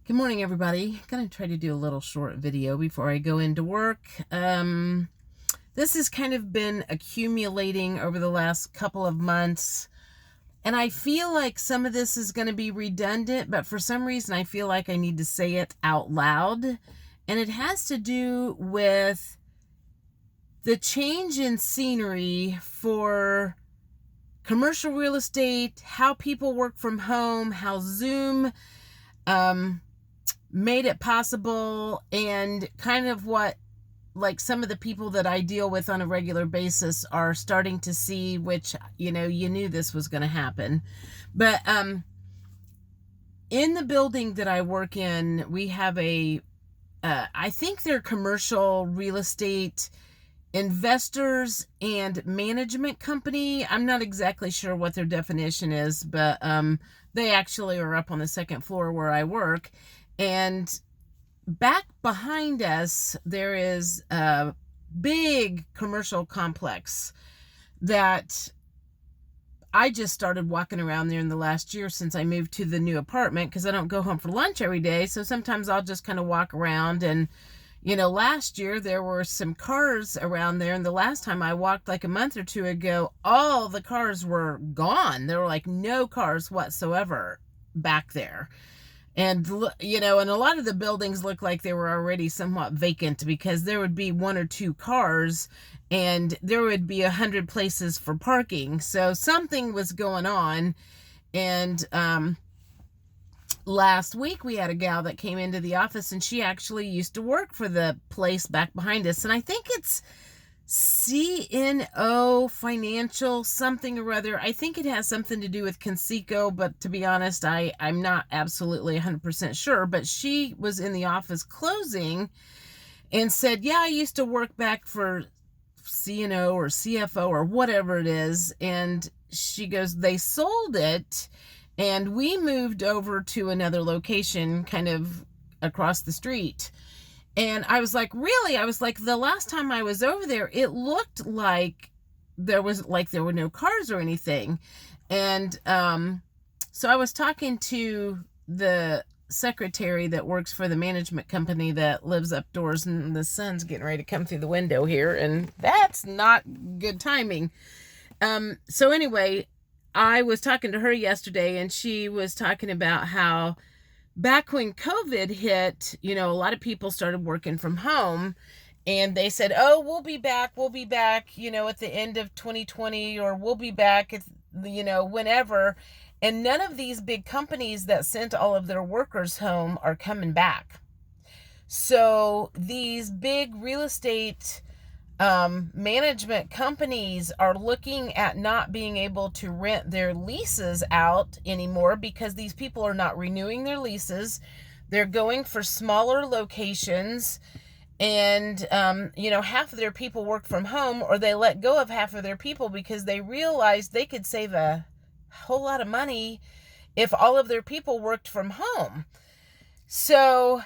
Good morning, everybody. Gonna try to do a little short video before I go into work. This has kind of been accumulating over the last couple of months, and I feel like some of this is going to be redundant, but for some reason I feel like I need to say it out loud. And it has to do with the change in scenery for commercial real estate, how people work from home, how Zoom made it possible, and kind of what like some of the people that I deal with on a regular basis are starting to see, which, you knew this was going to happen. But in the building that I work in, we have I think they're commercial real estate investors and management company. I'm not exactly sure what their definition is, but they actually are up on the second floor where I work. And back behind us, there is a big commercial complex that I just started walking around there in the last year since I moved to the new apartment, because I don't go home for lunch every day. So sometimes I'll just kind of walk around. And, last year there were some cars around there. And the last time I walked, like a month or two ago, all the cars were gone. There were like no cars whatsoever back there. And, and a lot of the buildings look like they were already somewhat vacant, because there would be one or two cars and there would be 100 places for parking. So something was going on. And last week we had a gal that came into the office, and she actually used to work for the place back behind us. And I think it's CNO Financial something or other. I think it has something to do with Conseco, but to be honest, I'm not absolutely 100% sure. But she was in the office closing and said, yeah, I used to work back for CNO or CFO or whatever it is. And she goes, they sold it and we moved over to another location kind of across the street. And I was like, really? I was like, the last time I was over there, it looked like there were no cars or anything. And so I was talking to the secretary that works for the management company that lives updoors, and the sun's getting ready to come through the window here, and that's not good timing. So anyway, I was talking to her yesterday, and she was talking about how back when COVID hit, a lot of people started working from home, and they said, oh, we'll be back, at the end of 2020, or we'll be back at, whenever. And none of these big companies that sent all of their workers home are coming back. So these big real estate management companies are looking at not being able to rent their leases out anymore, because these people are not renewing their leases. They're going for smaller locations, and half of their people work from home, or they let go of half of their people because they realized they could save a whole lot of money if all of their people worked from home. So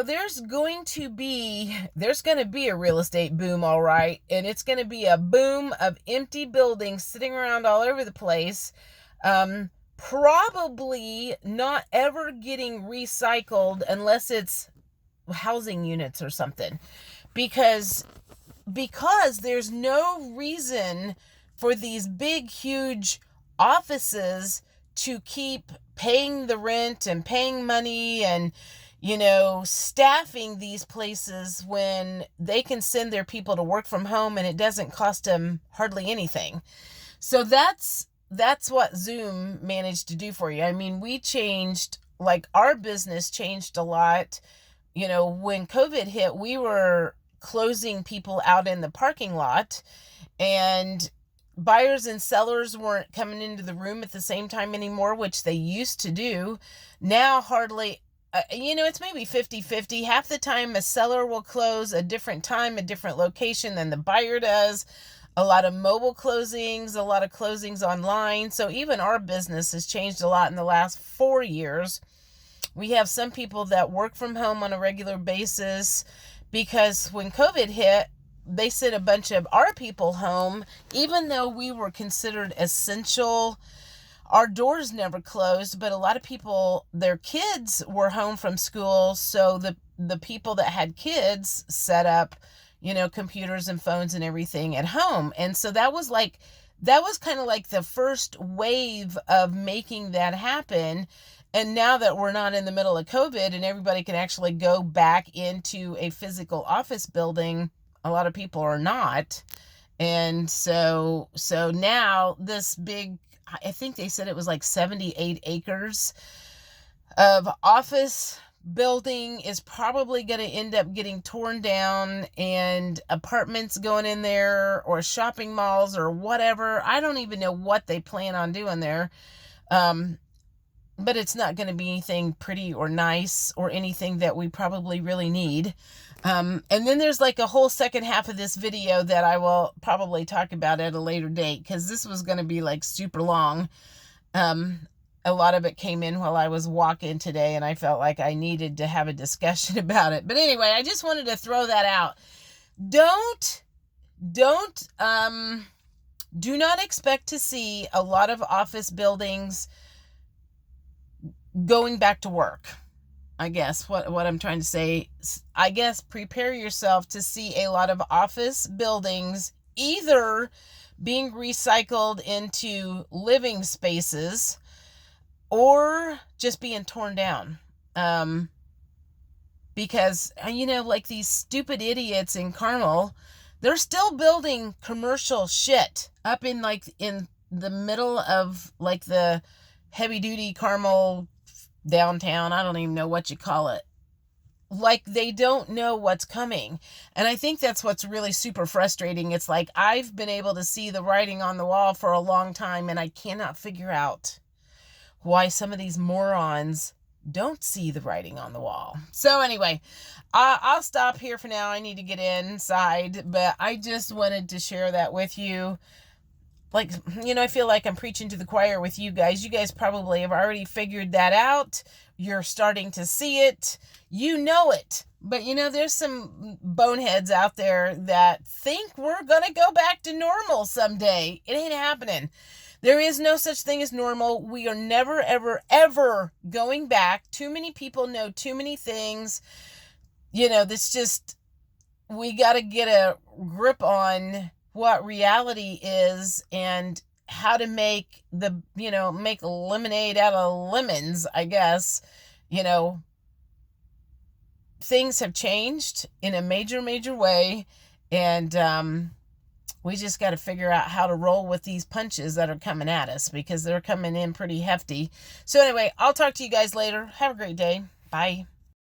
there's going to be a real estate boom, all right. And it's going to be a boom of empty buildings sitting around all over the place. Probably not ever getting recycled unless it's housing units or something. Because there's no reason for these big, huge offices to keep paying the rent and paying money and staffing these places when they can send their people to work from home and it doesn't cost them hardly anything. So that's what Zoom managed to do for you. I mean, we changed, like our business changed a lot. When COVID hit, we were closing people out in the parking lot, and buyers and sellers weren't coming into the room at the same time anymore, which they used to do. Now hardly, it's maybe 50-50. Half the time a seller will close a different time, a different location than the buyer does. A lot of mobile closings, a lot of closings online. So even our business has changed a lot in the last 4 years. We have some people that work from home on a regular basis, because when COVID hit, they sent a bunch of our people home, even though we were considered essential our doors never closed, but a lot of people, their kids were home from school, so the people that had kids set up, computers and phones and everything at home. And so that was kind of like the first wave of making that happen. And now that we're not in the middle of COVID and everybody can actually go back into a physical office building, a lot of people are not. And so now this big, I think they said it was like 78 acres of office building is probably going to end up getting torn down, and apartments going in there, or shopping malls or whatever. I don't even know what they plan on doing there. But it's not going to be anything pretty or nice or anything that we probably really need. And then there's like a whole second half of this video that I will probably talk about at a later date, because this was going to be like super long. A lot of it came in while I was walking today, and I felt like I needed to have a discussion about it. But anyway, I just wanted to throw that out. Do not expect to see a lot of office buildings going back to work. I guess what I'm trying to say, I guess prepare yourself to see a lot of office buildings either being recycled into living spaces or just being torn down. Because, like these stupid idiots in Carmel, they're still building commercial shit up in the middle of like the heavy duty Carmel downtown. I don't even know what you call it. Like, they don't know what's coming. And I think that's what's really super frustrating. It's like, I've been able to see the writing on the wall for a long time, and I cannot figure out why some of these morons don't see the writing on the wall. So anyway, I'll stop here for now. I need to get inside, but I just wanted to share that with you. Like, I feel like I'm preaching to the choir with you guys. You guys probably have already figured that out. You're starting to see it. You know it. But, there's some boneheads out there that think we're going to go back to normal someday. It ain't happening. There is no such thing as normal. We are never, ever, ever going back. Too many people know too many things. That's just, we got to get a grip on what reality is and how to make make lemonade out of lemons, I guess. Things have changed in a major, major way. And, we just got to figure out how to roll with these punches that are coming at us, because they're coming in pretty hefty. So anyway, I'll talk to you guys later. Have a great day. Bye.